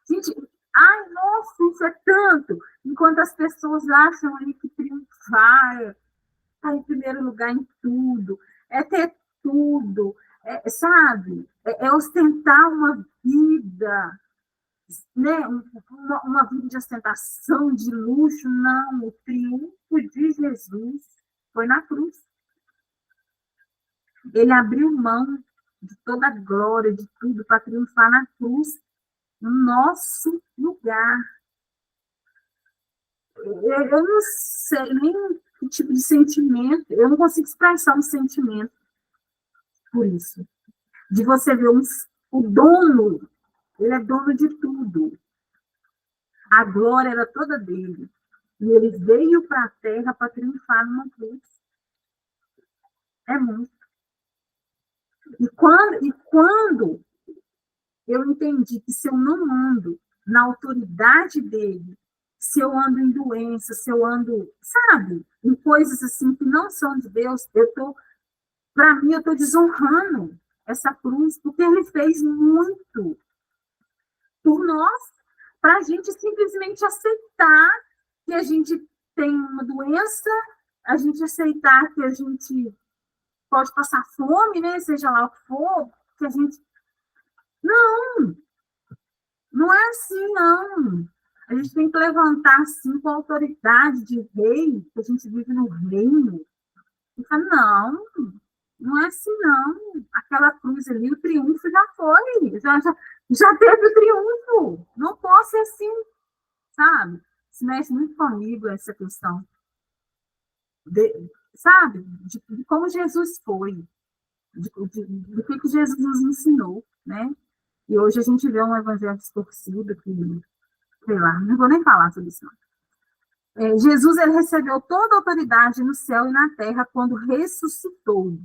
Gente, ai, nossa, isso é tanto. Enquanto as pessoas acham ali que triunfar é em primeiro lugar em tudo, é ter tudo, sabe? É ostentar uma vida, né? Uma vida de ostentação, de luxo. Não, o triunfo de Jesus foi na cruz. Ele abriu mão de toda a glória, de tudo, para triunfar na cruz, no nosso lugar. Eu não sei nem que tipo de sentimento, eu não consigo expressar um sentimento por isso. De você ver o dono, ele é dono de tudo. A glória era toda dele. E ele veio para a terra para triunfar numa cruz. É muito. E quando eu entendi que se eu não ando na autoridade dele, se eu ando em doença, se eu ando, sabe, em coisas assim que não são de Deus, para mim, eu estou desonrando essa cruz, porque ele fez muito por nós, para a gente simplesmente aceitar que a gente tem uma doença, a gente aceitar que a gente pode passar fome, né? Seja lá o que for, que a gente... Não é assim, não. A gente tem que levantar, assim, com a autoridade de rei, que a gente vive no reino. E falar, não é assim, não. Aquela cruz ali, o triunfo já foi. Já teve o triunfo. Não pode ser assim, sabe? Se mexe muito comigo essa questão. Sabe? De como Jesus foi. Do que Jesus nos ensinou, né? E hoje a gente vê um evangelho distorcido que, sei lá, não vou nem falar sobre isso, não. Jesus, ele recebeu toda a autoridade no céu e na terra quando ressuscitou.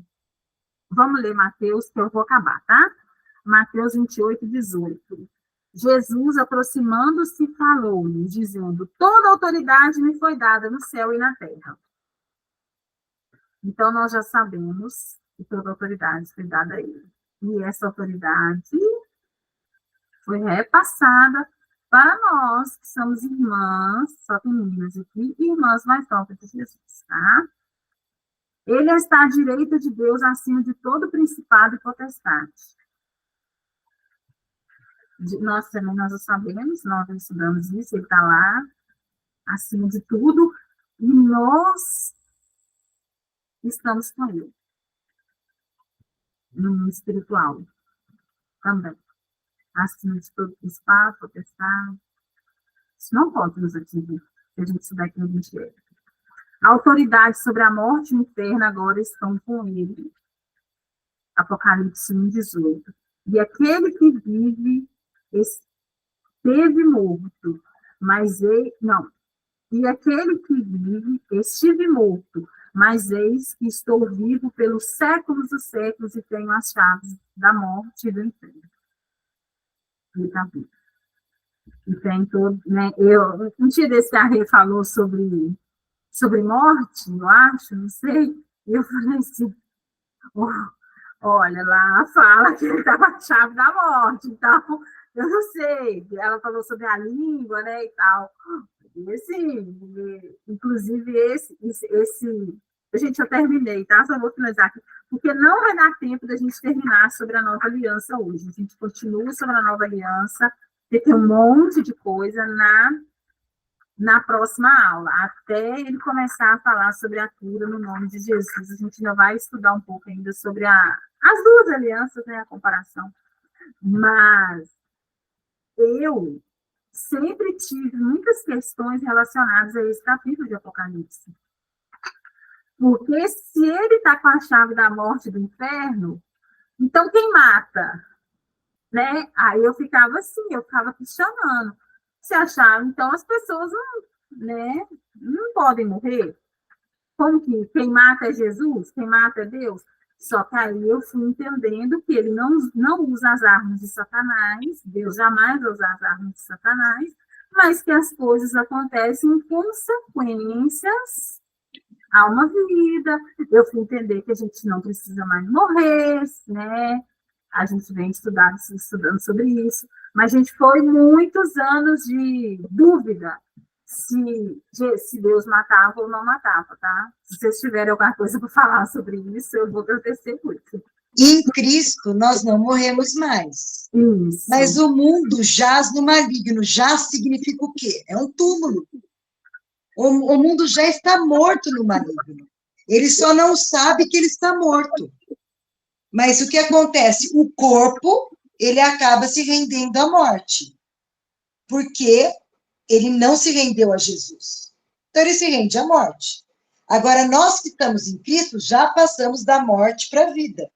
Vamos ler Mateus, que eu vou acabar, tá? Mateus 28, 18. Jesus, aproximando-se, falou-lhe, dizendo, toda a autoridade me foi dada no céu e na terra. Então, nós já sabemos que toda a autoridade foi dada a ele. E essa autoridade foi repassada para nós, que somos irmãs, só tem meninas aqui, e irmãs mais novas de Jesus, tá? Ele está à direita de Deus, acima de todo principado e potestade. Nós também nós sabemos, nós estudamos isso, ele está lá, acima de tudo, e nós estamos com ele. No mundo espiritual também. Acima de todo principado, potestade. Isso não pode nos atingir, se a gente souber quem a gente é. A autoridade sobre a morte e o inferno agora estão com ele. Apocalipse 1, 18. E aquele que vive esteve morto, mas ele... Não. E aquele que vive estive morto, mas eis que estou vivo pelos séculos dos séculos e tenho as chaves da morte e do inferno. Ele está vivo. E tem todo... Né, um dia desse a Rê falou sobre morte, eu acho, não sei, e eu falei assim, olha, lá fala que ele estava a chave da morte, então, eu não sei, ela falou sobre a língua, né, e tal, e assim, inclusive gente, eu terminei, tá, só vou finalizar aqui, porque não vai dar tempo da gente terminar sobre a nova aliança hoje, a gente continua sobre a nova aliança, porque tem um monte de coisa na próxima aula, até ele começar a falar sobre a cura no nome de Jesus. A gente ainda vai estudar um pouco ainda sobre as duas alianças, né, a comparação. Mas eu sempre tive muitas questões relacionadas a esse capítulo de Apocalipse. Porque se ele está com a chave da morte e do inferno, então quem mata? Né? Aí eu ficava assim, eu ficava questionando. Se achava, então as pessoas não podem morrer. Como que quem mata é Jesus? Quem mata é Deus? Só que aí eu fui entendendo que ele não usa as armas de Satanás, Deus jamais usa as armas de Satanás, mas que as coisas acontecem em consequências a uma vida. Eu fui entender que a gente não precisa mais morrer, né? A gente vem estudando sobre isso, mas a gente foi muitos anos de dúvida se Deus matava ou não matava, tá? Se vocês tiverem alguma coisa para falar sobre isso, eu vou agradecer muito. Em Cristo, nós não morremos mais. Isso. Mas o mundo jaz no maligno. Jaz significa o quê? É um túmulo. O mundo já está morto no maligno. Ele só não sabe que ele está morto. Mas o que acontece? O corpo, ele acaba se rendendo à morte, porque ele não se rendeu a Jesus. Então, ele se rende à morte. Agora, nós que estamos em Cristo, já passamos da morte para a vida.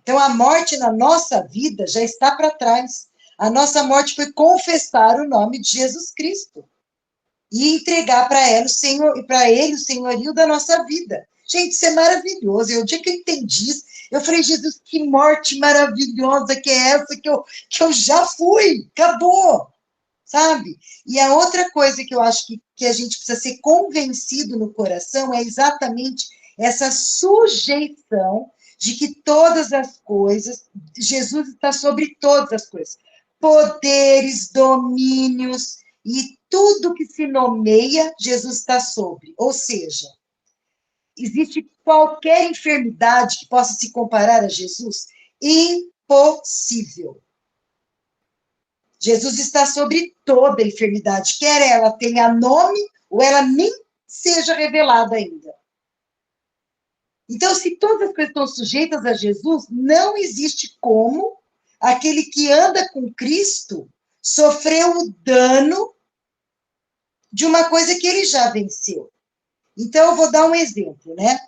Então, a morte na nossa vida já está para trás. A nossa morte foi confessar o nome de Jesus Cristo e entregar para ela o Senhor, para ele o senhorio da nossa vida. Gente, isso é maravilhoso. E o dia que eu entendi isso, eu falei, Jesus, que morte maravilhosa que é essa que eu já fui, acabou, sabe? E a outra coisa que eu acho que a gente precisa ser convencido no coração é exatamente essa sujeição de que todas as coisas, Jesus está sobre todas as coisas, poderes, domínios e tudo que se nomeia, Jesus está sobre. Ou seja, existe qualquer enfermidade que possa se comparar a Jesus? Impossível. Jesus está sobre toda enfermidade, quer ela tenha nome ou ela nem seja revelada ainda. Então, se todas as coisas estão sujeitas a Jesus, não existe como aquele que anda com Cristo sofrer o dano de uma coisa que ele já venceu. Então, eu vou dar um exemplo, né?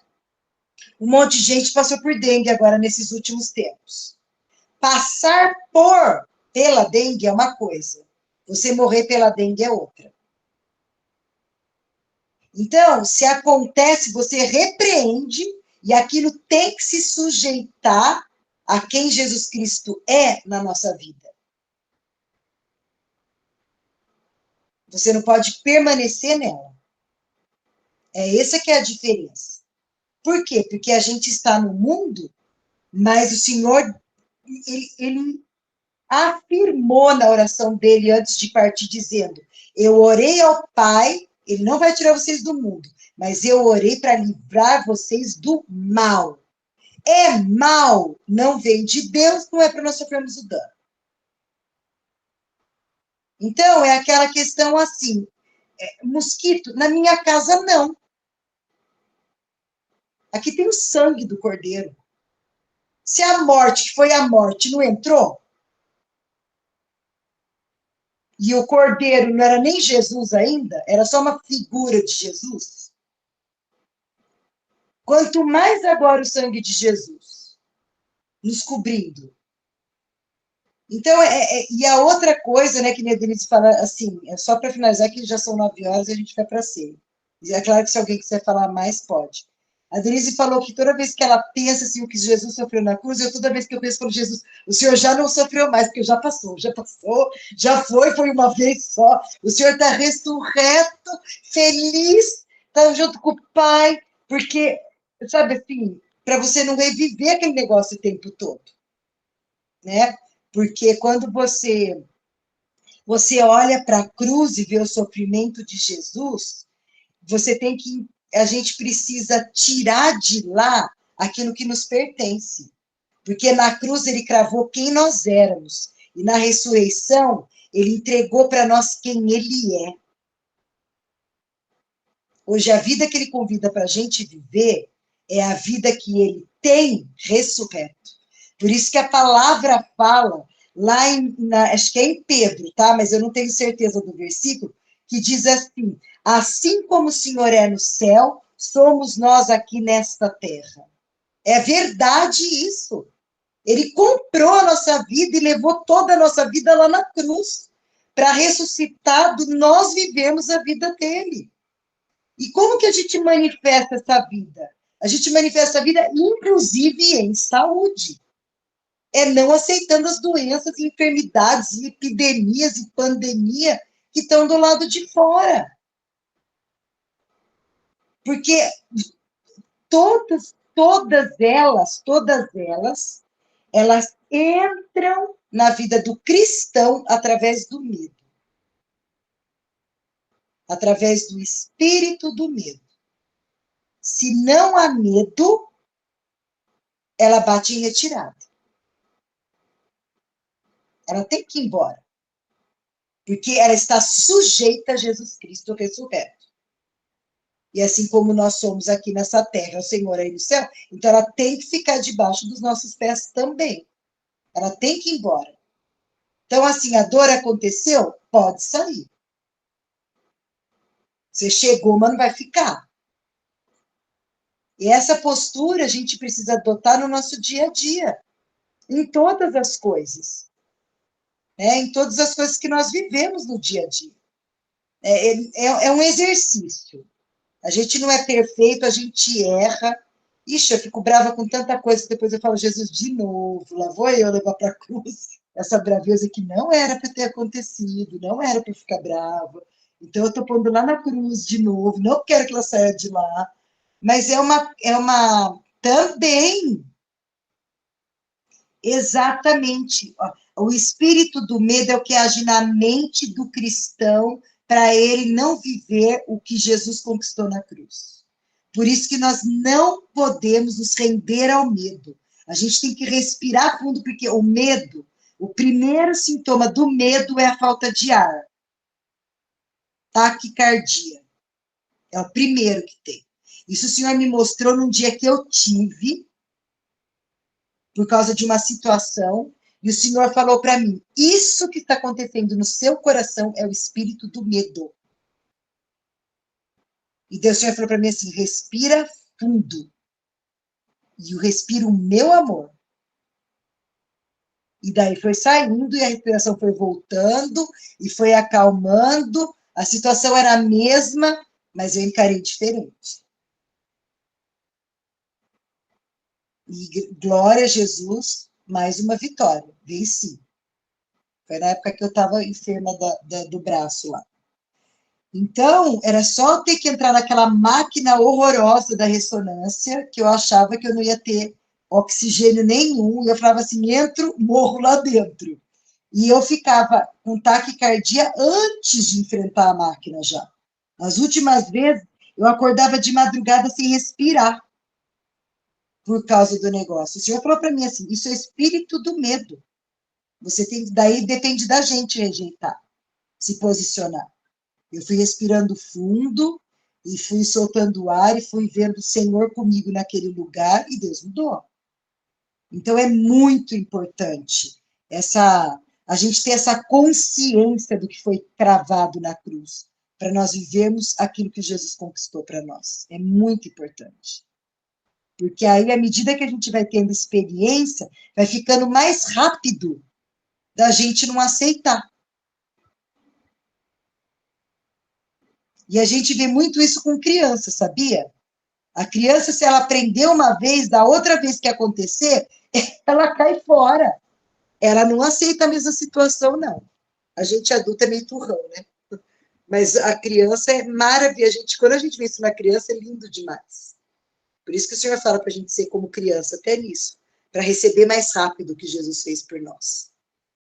Um monte de gente passou por dengue agora nesses últimos tempos. Passar pela dengue é uma coisa, você morrer pela dengue é outra. Então, se acontece, você repreende e aquilo tem que se sujeitar a quem Jesus Cristo é na nossa vida. Você não pode permanecer nela. É essa que é a diferença. Por quê? Porque a gente está no mundo, mas o Senhor, ele afirmou na oração dele antes de partir, dizendo, eu orei ao Pai, ele não vai tirar vocês do mundo, mas eu orei para livrar vocês do mal. É mal, não vem de Deus, não é para nós sofrermos o dano. Então, é aquela questão assim, mosquito, na minha casa não. Aqui tem o sangue do cordeiro. Se a morte, que foi a morte, não entrou, e o cordeiro não era nem Jesus ainda, era só uma figura de Jesus, quanto mais agora o sangue de Jesus nos cobrindo. Então, e a outra coisa, né, que a Denise fala assim, só para finalizar, que já são 9 horas e a gente vai para ceia. E é claro que se alguém quiser falar mais, pode. A Denise falou que toda vez que ela pensa assim, o que Jesus sofreu na cruz, toda vez que eu penso para Jesus, o Senhor já não sofreu mais, porque já passou, já foi uma vez só. O Senhor está ressurreto, feliz, está junto com o Pai, porque, sabe assim, para você não reviver aquele negócio o tempo todo, né? Porque quando você olha para a cruz e vê o sofrimento de Jesus, a gente precisa tirar de lá aquilo que nos pertence. Porque na cruz ele cravou quem nós éramos. E na ressurreição, ele entregou para nós quem ele é. Hoje, a vida que ele convida para a gente viver é a vida que ele tem ressurreto. Por isso que a palavra fala, acho que é em Pedro, tá? Mas eu não tenho certeza do versículo, que diz assim como o Senhor é no céu, somos nós aqui nesta terra. É verdade isso. Ele comprou a nossa vida e levou toda a nossa vida lá na cruz, para ressuscitado nós vivemos a vida dele. E como que a gente manifesta essa vida? A gente manifesta a vida, inclusive, em saúde. É não aceitando as doenças, enfermidades, epidemias e pandemia que estão do lado de fora. Porque todas elas entram na vida do cristão através do medo. Através do espírito do medo. Se não há medo, ela bate em retirada. Ela tem que ir embora. Porque ela está sujeita a Jesus Cristo ressurreto. E assim como nós somos aqui nessa terra, o Senhor aí no céu, então ela tem que ficar debaixo dos nossos pés também. Ela tem que ir embora. Então, assim, a dor aconteceu, pode sair. Você chegou, mas não vai ficar. E essa postura a gente precisa adotar no nosso dia a dia, em todas as coisas, né? Em todas as coisas que nós vivemos no dia a dia. É um exercício. A gente não é perfeito, a gente erra. Ixi, eu fico brava com tanta coisa que depois eu falo, Jesus, de novo, lá vou eu levar para a cruz essa braveza que não era para ter acontecido, não era para ficar brava. Então, eu estou pondo lá na cruz de novo, não quero que ela saia de lá. Mas também, exatamente, o espírito do medo é o que age na mente do cristão para ele não viver o que Jesus conquistou na cruz. Por isso que nós não podemos nos render ao medo. A gente tem que respirar fundo, porque o medo, o primeiro sintoma do medo é a falta de ar. Taquicardia. É o primeiro que tem. Isso o Senhor me mostrou num dia que eu tive, por causa de uma situação, e o Senhor falou para mim, isso que está acontecendo no seu coração é o espírito do medo. E Deus, o Senhor falou para mim assim, respira fundo. E eu respiro o meu amor. E daí foi saindo, e a respiração foi voltando, e foi acalmando, a situação era a mesma, mas eu encarei diferente. E glória a Jesus, mais uma vitória, venci. Foi na época que eu estava enferma do braço lá. Então, era só ter que entrar naquela máquina horrorosa da ressonância, que eu achava que eu não ia ter oxigênio nenhum, e eu falava assim, entro, morro lá dentro. E eu ficava com taquicardia antes de enfrentar a máquina já. As últimas vezes, eu acordava de madrugada sem respirar, por causa do negócio. O Senhor falou para mim assim, isso é espírito do medo. Você tem, daí depende da gente rejeitar, se posicionar. Eu fui respirando fundo e fui soltando o ar e fui vendo o Senhor comigo naquele lugar e Deus mudou. Então é muito importante a gente ter essa consciência do que foi cravado na cruz, para nós vivermos aquilo que Jesus conquistou para nós. É muito importante. Porque aí, à medida que a gente vai tendo experiência, vai ficando mais rápido da gente não aceitar. E a gente vê muito isso com criança, sabia? A criança, se ela aprendeu uma vez, da outra vez que acontecer, ela cai fora. Ela não aceita a mesma situação, não. A gente adulta é meio turrão, né? Mas a criança é maravilhosa. Quando a gente vê isso na criança, é lindo demais. Por isso que o Senhor fala para a gente ser como criança, até nisso, para receber mais rápido o que Jesus fez por nós.